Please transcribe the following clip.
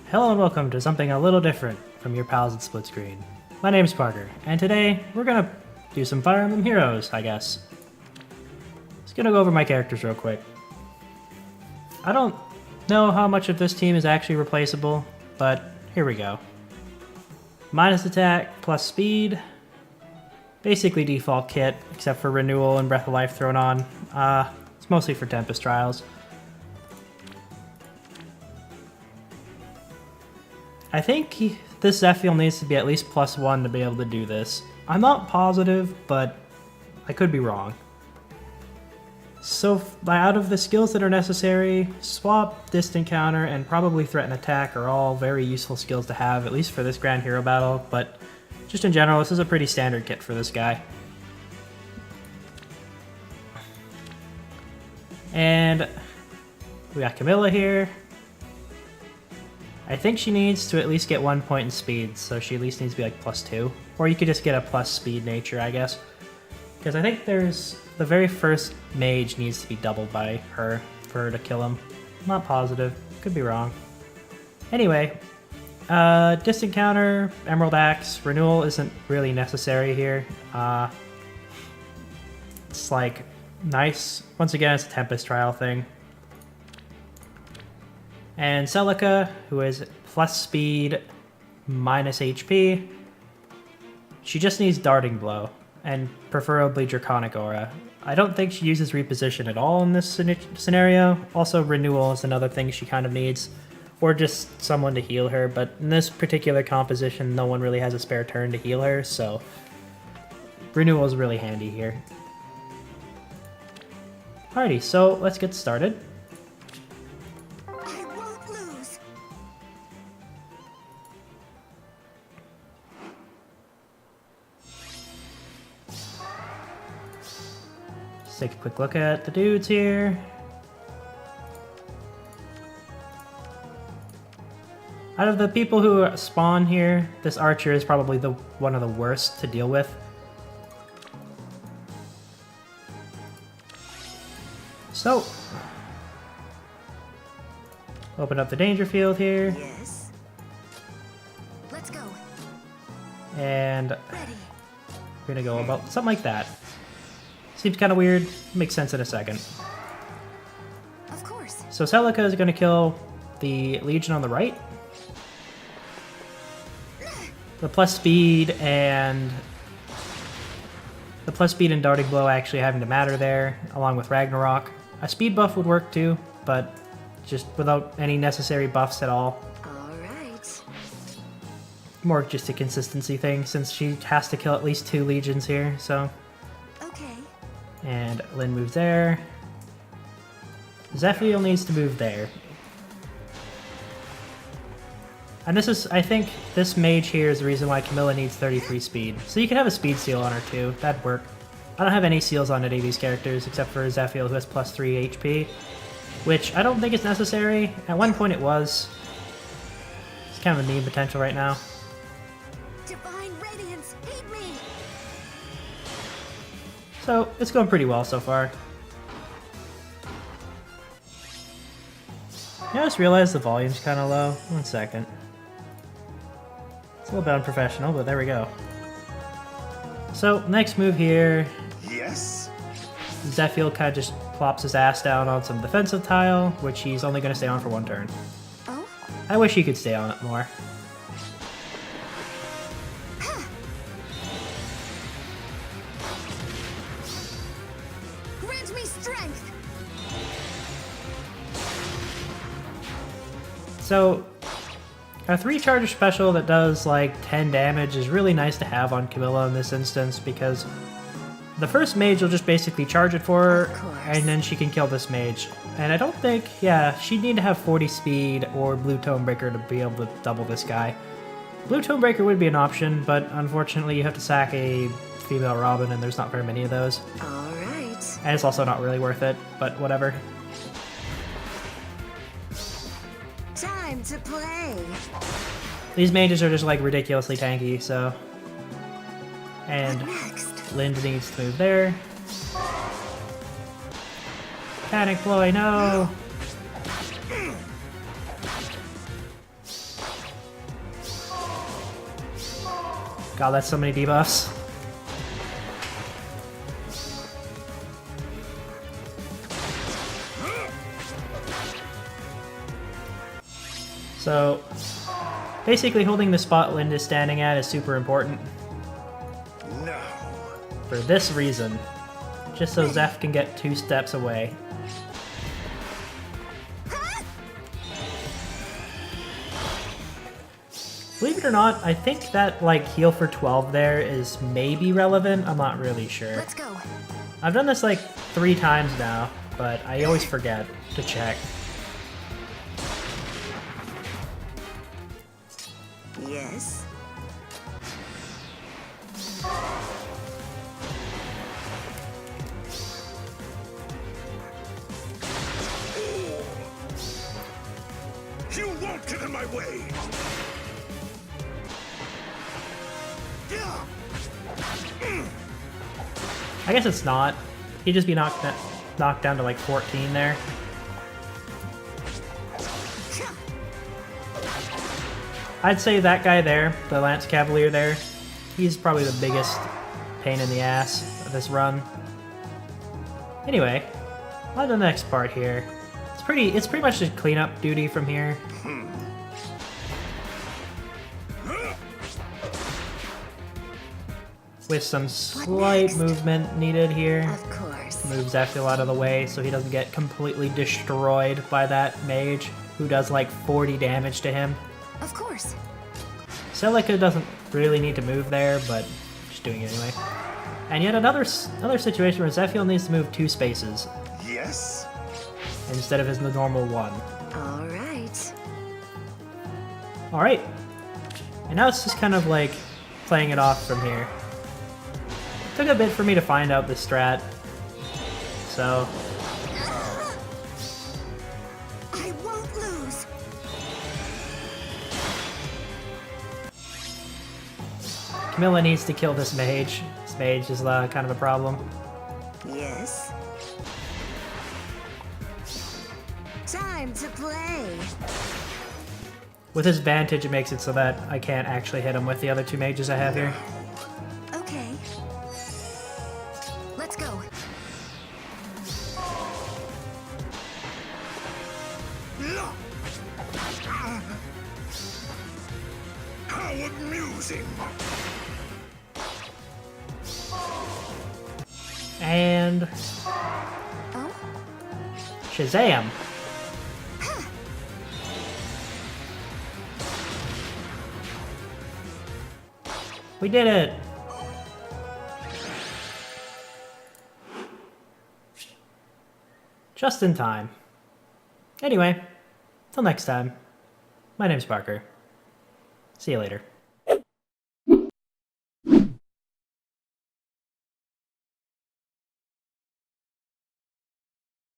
Hello and welcome to something a little different from your pals at SplitScreen. My name's Parker, and today we're gonna do some Fire Emblem Heroes, I guess. Just gonna go over my characters real quick. I don't know how much of this team is actually replaceable, but here we go. Minus attack, plus speed. Basically default kit, except for renewal and breath of life thrown on. It's mostly for Tempest Trials. I think this Zephyl needs to be at least +1 to be able to do this. I'm not positive, but I could be wrong. So out of the skills that are necessary, swap, distant counter, and probably threaten attack are all very useful skills to have, at least for this Grand Hero battle, but just in general, this is a pretty standard kit for this guy. And we got Camilla here. I think she needs to at least get 1 point in speed, so she at least needs to be like +2. Or you could just get a plus speed nature, I guess. Because I think there's the very first mage needs to be doubled by her for her to kill him. I'm not positive, could be wrong. Anyway, distant counter, Emerald Axe, renewal isn't really necessary here. It's like nice. Once again, it's a Tempest Trial thing. And Celica, who is plus speed, minus HP. She just needs Darting Blow, and preferably Draconic Aura. I don't think she uses Reposition at all in this scenario. Also, Renewal is another thing she kind of needs, or just someone to heal her, but in this particular composition, no one really has a spare turn to heal her, so Renewal is really handy here. Alrighty, so let's get started. Take a quick look at the dudes here. Out of the people who spawn here, this archer is probably one of the worst to deal with. So, open up the danger field here. Yes. Let's go. And Ready. we're gonna go about something like that. Seems kind of weird. Makes sense in a second. Of course. So Celica is going to kill the Legion on the right. The plus speed and Darting Blow actually having to matter there, along with Ragnarok. A speed buff would work too, but just without any necessary buffs at all. Alright. More just a consistency thing, since she has to kill at least 2 Legions here, so... Okay. And Lyn moves there. Zephyl needs to move there. And this is, I think, this mage here is the reason why Camilla needs 33 speed. So you can have a speed seal on her too, that'd work. I don't have any seals on any of these characters except for Zephyl, who has +3 HP, which I don't think is necessary. At one point it was. It's kind of a meme potential right now. Divine Radiance, aid me! So, it's going pretty well so far. I just realized the volume's kind of low. 1 second. It's a little bit unprofessional, but there we go. So, next move here. Yes. Zephyl kind of just plops his ass down on some defensive tile, which he's only going to stay on for 1 turn. Oh? I wish he could stay on it more. Grant me strength! So, a 3-charger special that does like 10 damage is really nice to have on Camilla in this instance, because the first mage will just basically charge it for her, and then she can kill this mage. And I don't think, yeah, she'd need to have 40 speed or Blue Tonebreaker to be able to double this guy. Blue Tonebreaker would be an option, but unfortunately you have to sack a female Robin, and there's not very many of those. Alright. And it's also not really worth it, but whatever. Time to play! These mages are just like ridiculously tanky, so... And What next? Lyn needs to move there. Panic Ploy, no! God, that's so many debuffs. So, basically holding the spot Lind is standing at is super important. No. For this reason. Just so Zeph can get 2 steps away. Believe it or not, I think that, like, heal for 12 there is maybe relevant. I'm not really sure. Let's go. I've done this, like, 3 times now, but I always forget to check. Yes. You won't get in my way. I guess it's not. He'd just be knocked down to, like, 14 there. I'd say that guy there, the Lance Cavalier there, he's probably the biggest pain in the ass of this run. Anyway, on to the next part here. It's pretty much just cleanup duty from here. With some slight movement needed here. Of course. Move Zephyl out of the way so he doesn't get completely destroyed by that mage who does like 40 damage to him. Of course. Celica doesn't really need to move there, but just doing it anyway. And yet another situation where Zephyl needs to move 2 spaces Yes. instead of his normal 1. All right. Alright. And now it's just kind of like playing it off from here. Took a bit for me to find out the strat. So, I won't lose. Camilla needs to kill this mage. This mage is kind of a problem. Yes. Time to play. With his Vantage, it makes it so that I can't actually hit him with the other 2 mages I have here. Okay. Let's go. How amusing. And Oh? Shazam! We did it! Just in time. Anyway, till next time, my name's Parker. See you later.